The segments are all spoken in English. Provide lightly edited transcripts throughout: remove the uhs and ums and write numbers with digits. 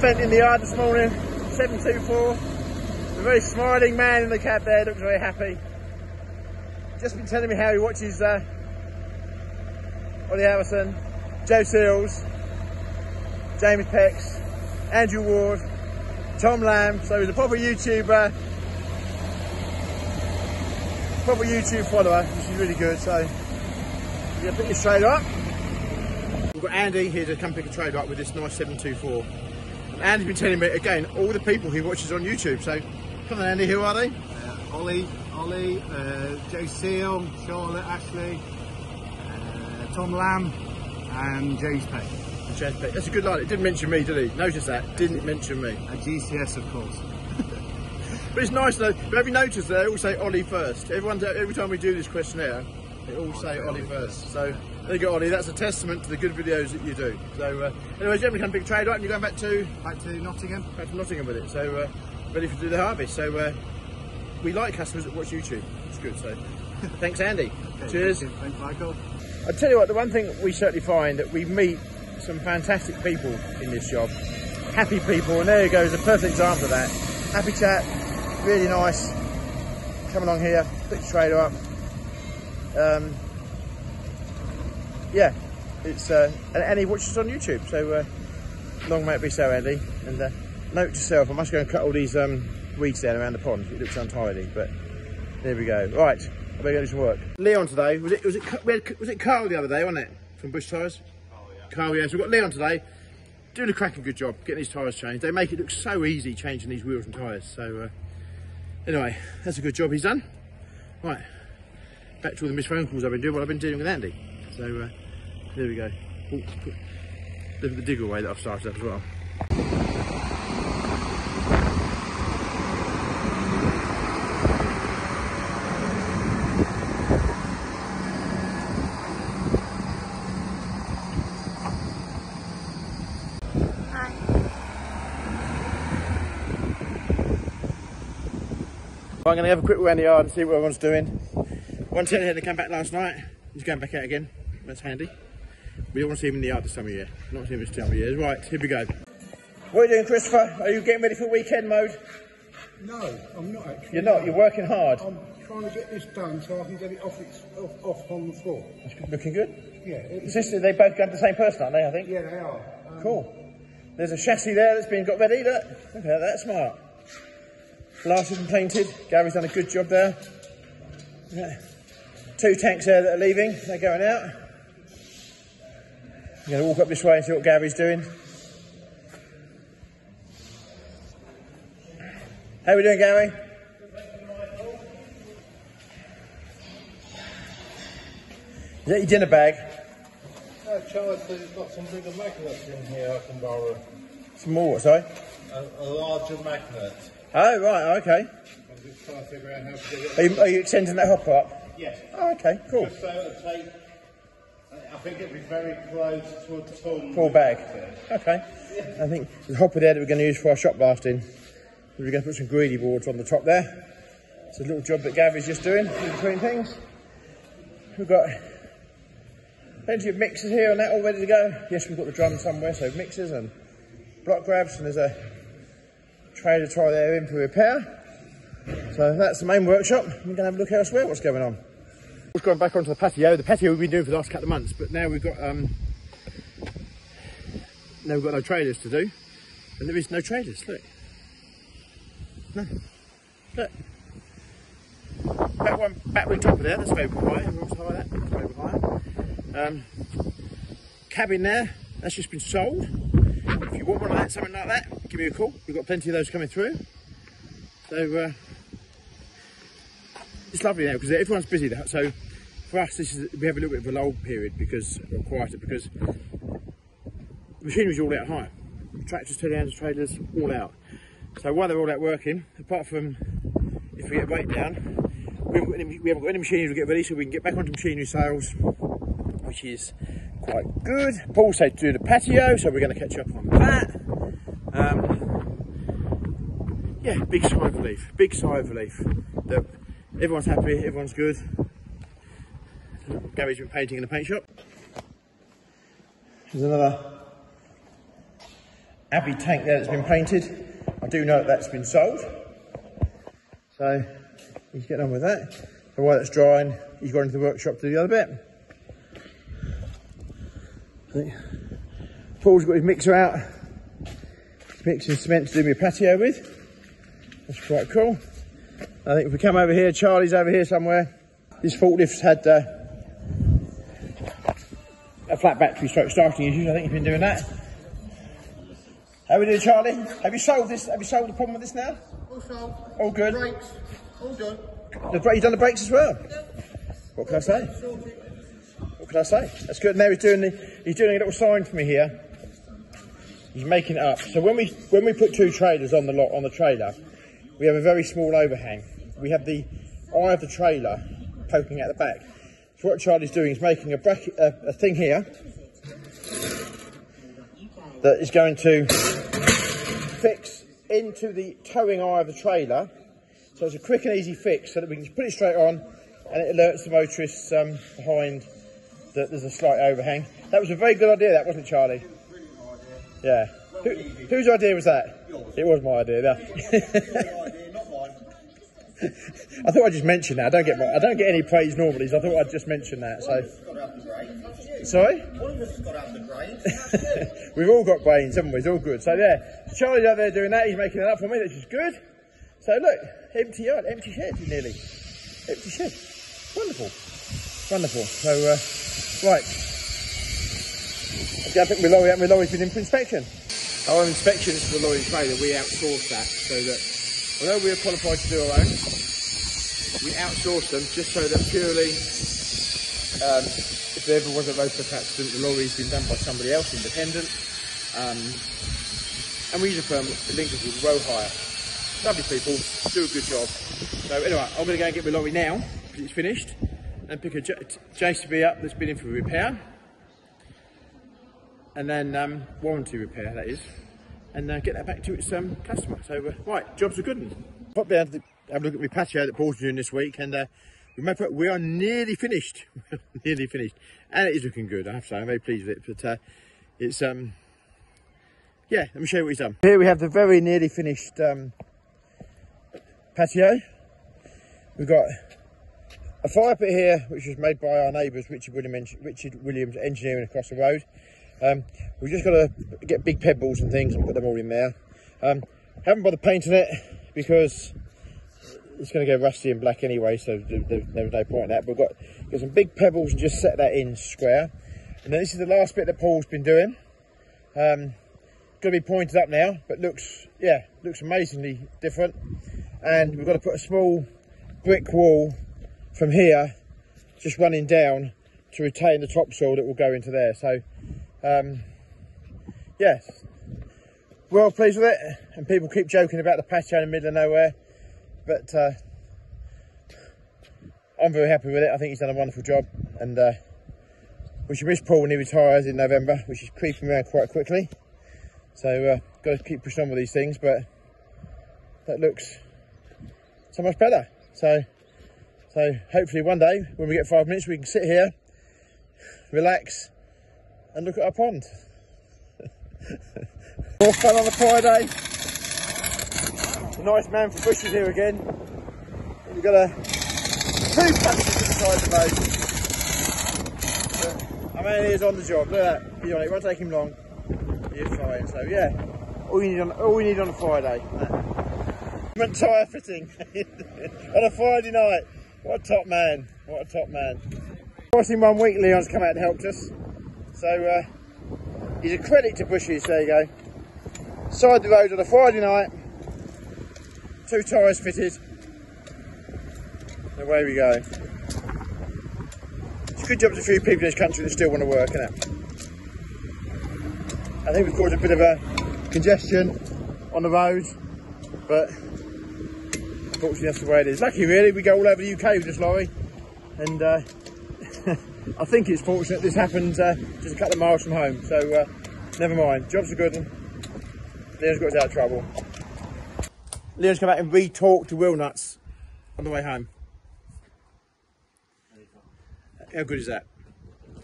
Fent in the yard this morning, 724. A very smiling man in the cab there, looks very happy. Just been telling me how he watches Ollie Harrison, Joe Seals, James Pex, Andrew Ward, Tom Lamb. So he's a proper YouTube follower, which is really good. So we're going to pick this trailer up. We've got Andy here to come pick a trailer up with this nice 724. And Andy's been telling me, again, all the people he watches on YouTube. So come on Andy, who are they? Ollie, Joe Seal, Charlotte, Ashley, Tom Lamb and James Peck. That's a good line. It didn't mention me, did he? Notice that. Didn't mention me. And GCS, of course. But it's nice though. But have you noticed they all say Ollie first? Every time we do this questionnaire, they all say Ollie first. So there you go, Ollie. That's a testament to the good videos that you do. So anyway, Jeremy, come pick a trade up, and you're going back to Nottingham. Back to Nottingham with it. So ready to do the harvest. So we like customers that watch YouTube. It's good. So thanks, Andy. Okay, cheers. Thanks, Michael. I tell you what, the one thing we certainly find that we meet some fantastic people in this job, happy people, and there you go, is a perfect example of that. Happy chap, really nice. Come along here, put your trailer up. Yeah, it's and he watches on YouTube, so long may it be so, Andy. And note to self, I must go and cut all these weeds down around the pond. It looks untidy, but there we go. Right, I better go do some work. Leon today, was it Carl the other day, wasn't it, from Bush Tyres? Carl, yeah, so we've got Leon today, doing a cracking good job getting these tyres changed. They make it look so easy changing these wheels and tyres. So anyway, that's a good job he's done. Right, back to all the missed phone calls I've been doing, what I've been dealing with Andy. So there we go. Look at the digger away that I've started up as well. I'm going to have a quick around the yard and see what everyone's doing. One tenant had to come back last night. He's going back out again. That's handy. We don't want to see him in the yard this time of year. Not see him this time of year. Right, here we go. What are you doing, Christopher? Are you getting ready for weekend mode? No, I'm not actually. You're not? You're working hard? I'm trying to get this done so I can get it off on the floor. That's looking good. Yeah. They both got the same person, aren't they, I think? Yeah, they are. Cool. There's a chassis there that's been got ready. Look at that, smart. Glass has been painted. Gary's done a good job there. Yeah. 2 tanks there that are leaving. They're going out. I'm going to walk up this way and see what Gary's doing. How are we doing, Gary? Is that your dinner bag? Charles says he's got some bigger magnets in here I can borrow. Some more, sorry? A larger magnet. Oh, right, okay. I'm just trying to figure out how to get it. Are you extending that hopper up? Yes. Oh, okay, cool. Just so it'll take, I think it'll be very close to a ton. Full bag. Okay. I think the hopper there that we're going to use for our shop blasting. We're going to put some greedy boards on the top there. It's a little job that Gary's just doing in between things. We've got plenty of mixers here and that all ready to go. Yes, we've got the drum somewhere, so mixers and block grabs, and there's a trailer try there in for repair. So that's the main workshop. We're going to have a look elsewhere what's going on. We've gone back onto the patio. The patio we've been doing for the last couple of months, but now we've got no trailers to do, and there is no trailers. Look, no, look. Back on top of there. That's very quiet. Everyone's high. That's very quiet. Cabin there. That's just been sold. If you want one of that, something like that, give me a call. We've got plenty of those coming through. So it's lovely now because everyone's busy. So for us, we have a little bit of a lull period because we're quieter because the machinery's all out high. Tractors, telehandlers, trailers, all out. So while they're all out working, apart from if we get weight down, we haven't got any machinery to get ready, so we can get back onto machinery sales, which is quite good. Paul said to do the patio, so we're going to catch up on that. Yeah, big sigh of relief. Big sigh of relief. Everyone's happy, everyone's good. Gary's been painting in the paint shop. There's Abbey tank there that's been painted. I do know that that's been sold. So he's getting on with that. So while that's drying, he's gone into the workshop to do the other bit. Paul's got his mixer out. He's mixing cement to do me a patio with. That's quite cool. I think if we come over here, Charlie's over here somewhere. This forklift's had a flat battery stroke starting issues. I think he's been doing that. How we doing, Charlie? Have you solved this? Have you solved the problem with this now? All solved. All good. Brakes. All done. You've done the brakes as well? What can I say? What can I say? That's good. Now he's doing a little sign for me here. He's making it up. So when we put two trailers on the trailer, we have a very small overhang. We have the eye of the trailer poking out the back. So what Charlie's doing is making a bracket, a thing here that is going to fix into the towing eye of the trailer. So it's a quick and easy fix so that we can just put it straight on and it alerts the motorists behind that there's a slight overhang. That was a very good idea, that, wasn't it, Charlie? Yeah. Whose idea was that? Yours. It was my idea. Your idea, not mine. I thought I'd just mention that. I don't get any praise normally, so I thought I'd just mention that. So. Sorry? One of us has got to have the brains. We've all got brains, haven't we? It's all good. So yeah, Charlie's out there doing that. He's making it up for me, which is good. So look, empty yard, empty shed, nearly. Empty shed. Wonderful. Wonderful. So, right. I think my lorry's been in for inspection. Our inspection is for the lorry trailer. We outsource that so that, although we are qualified to do our own, we outsource them just so that purely, if there ever was a road traffic accident, the lorry's been done by somebody else, independent. And we use a firm linked with Row Hire. Lovely people, do a good job. So anyway, I'm going to go and get my lorry now, because it's finished, and pick a JCB up that's been in for repair. And then warranty repair, that is, and get that back to its customer. So right, job's a good one. Pop down to have a look at my patio that Paul's doing this week, and we are nearly finished. Nearly finished, and it is looking good, I have to say. I'm very pleased with it. But it's yeah, let me show you what he's done. Here we have the very nearly finished patio. We've got a fire pit here, which was made by our neighbours, Richard Williams Engineering across the road. We've just got to get big pebbles and things and put them all in there. Haven't bothered painting it because it's going to go rusty and black anyway, so there's no point in that. But we've got some big pebbles and just set that in square. And then this is the last bit that Paul's been doing. Going to be pointed up now, but looks amazingly different. And we've got to put a small brick wall from here, just running down to retain the topsoil that will go into there. So. Yes, well pleased with it, and people keep joking about the patio in the middle of nowhere, but I'm very happy with it. I think he's done a wonderful job, and we should miss Paul when he retires in November, which is creeping around quite quickly. So got to keep pushing on with these things, but that looks so much better. So hopefully one day when we get 5 minutes we can sit here, relax, and look at our pond. More fun on a Friday. A nice man for bushes here again. We've got 2 patches to the side of the boat. A man is on the job. Look at that. He's on it. It won't take him long. He's fine. So yeah, all we need on a Friday. Front tyre fitting on a Friday night. What a top man. What a top man. Twice in 1 week, Leon's come out and helped us. So he's a credit to Bushes. There you go. Side the road on a Friday night, 2 tyres fitted, and away we go. It's a good job there's a few people in this country that still want to work, isn't it? I think we've caused a bit of a congestion on the road, but unfortunately that's the way it is. Lucky really, we go all over the UK with this lorry, and I think it's fortunate this happened just a couple of miles from home, so never mind. Job's a good one. Leon's got us out of trouble. Leon's come out and re-talked to wheel nuts on the way home. How good is that?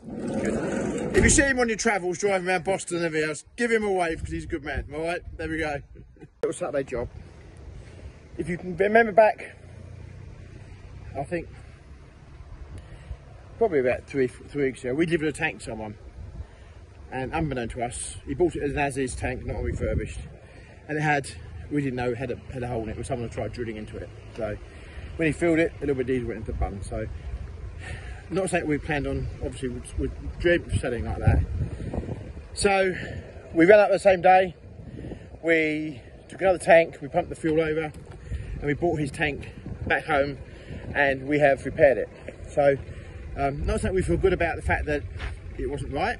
Good. If you see him on your travels driving around Boston and everything else, give him a wave because he's a good man. All right, there we go. Little Saturday job. If you can remember back, I think probably about three weeks ago, we delivered a tank to someone, and unbeknown to us, he bought it as an as-is tank, not refurbished, and it had, we didn't know, had a hole in it, where someone had tried drilling into it. So when he filled it, a little bit of diesel went into the bung. So not something we planned on, obviously we dreamt of selling like that. So we ran up the same day, we took another tank, we pumped the fuel over, and we brought his tank back home, and we have repaired it. So not something we feel good about the fact that it wasn't right.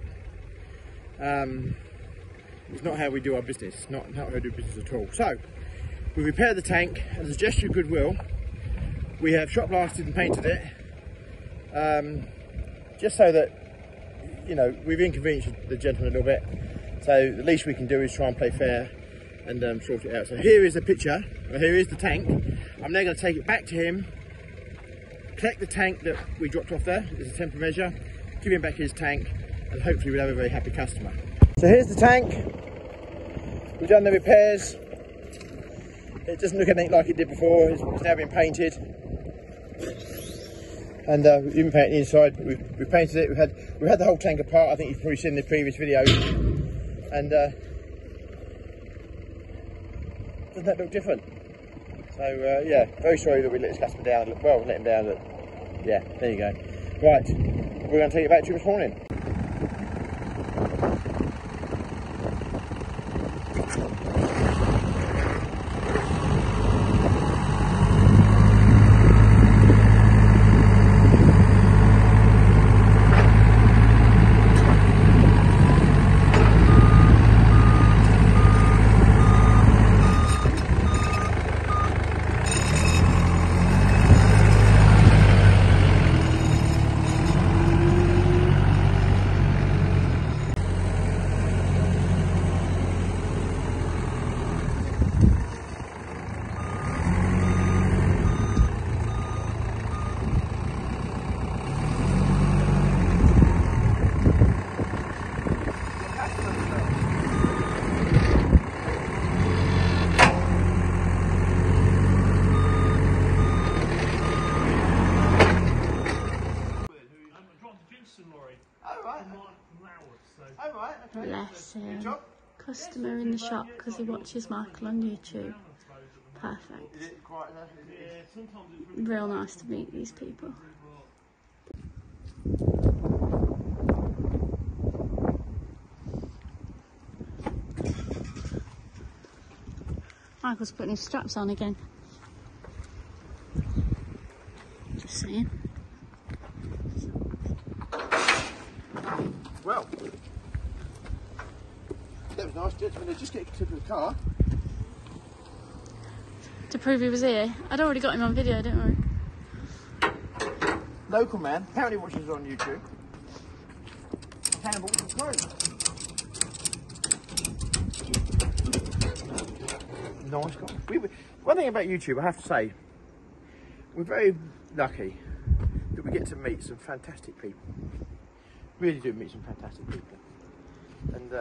It's not how we do our business, not how we do business at all. So we repaired the tank, and as a gesture of goodwill, we have shot blasted and painted it, just so that, you know, we've inconvenienced the gentleman a little bit. So the least we can do is try and play fair and sort it out. So here is a picture, or here is the tank. I'm now going to take it back to him, collect the tank that we dropped off there as a temporary measure, give him back his tank, and hopefully we'll have a very happy customer. So here's the tank. We've done the repairs. It doesn't look anything like it did before. It's now been painted, and we've even painted the inside. We've painted it. We had the whole tank apart. I think you've probably seen the previous videos, and doesn't that look different? So yeah, very sorry that we let this customer down. Well, let him down. But yeah, there you go. Right, we're going to take it back to you this morning. Bless him. Customer in the shop because he watches Michael on YouTube. Perfect. Real nice to meet these people. Michael's putting his straps on again. Just saying. Well, that was nice, gentlemen. Just get to the car. To prove he was here. I'd already got him on video, don't worry. Local man, apparently watches us on YouTube. Cannibal subscribe. Nice guy. One thing about YouTube, I have to say, we're very lucky that we get to meet some fantastic people. Really do meet some fantastic people. And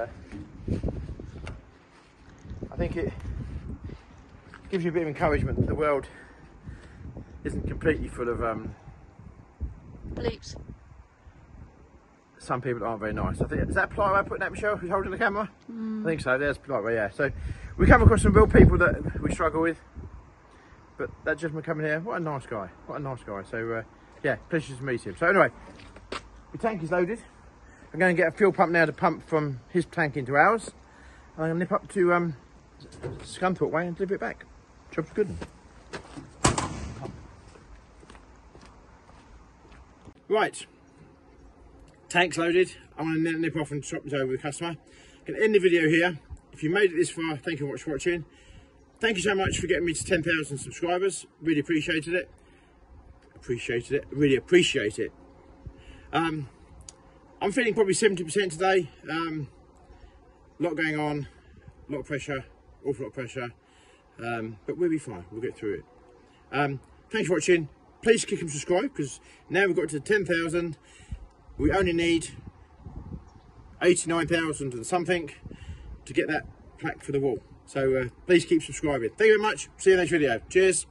I think it gives you a bit of encouragement that the world isn't completely full of Bleeps. some people that aren't very nice. I think, is that polite way of putting that, Michelle, who's holding the camera? I think so, there's polite way, yeah. So we come across some real people that we struggle with, but that gentleman coming here, what a nice guy, what a nice guy. So yeah, pleasure to meet him. So anyway, the tank is loaded. I'm going to get a fuel pump now to pump from his tank into ours. I'm going to nip up to Scunthorpe way and deliver it back. Job's good. Right, tank's loaded. I'm going to nip off and swap this over with the customer. I'm going to end the video here. If you made it this far, thank you very much for watching. Thank you so much for getting me to 10,000 subscribers. Really appreciated it. Really appreciate it. I'm feeling probably 70% today. A lot going on, a lot of pressure, awful lot of pressure. But we'll be fine, we'll get through it. Thanks for watching. Please click and subscribe, because now we've got to 10,000. We only need 89,000 and something to get that plaque for the wall. So please keep subscribing. Thank you very much. See you in the next video. Cheers.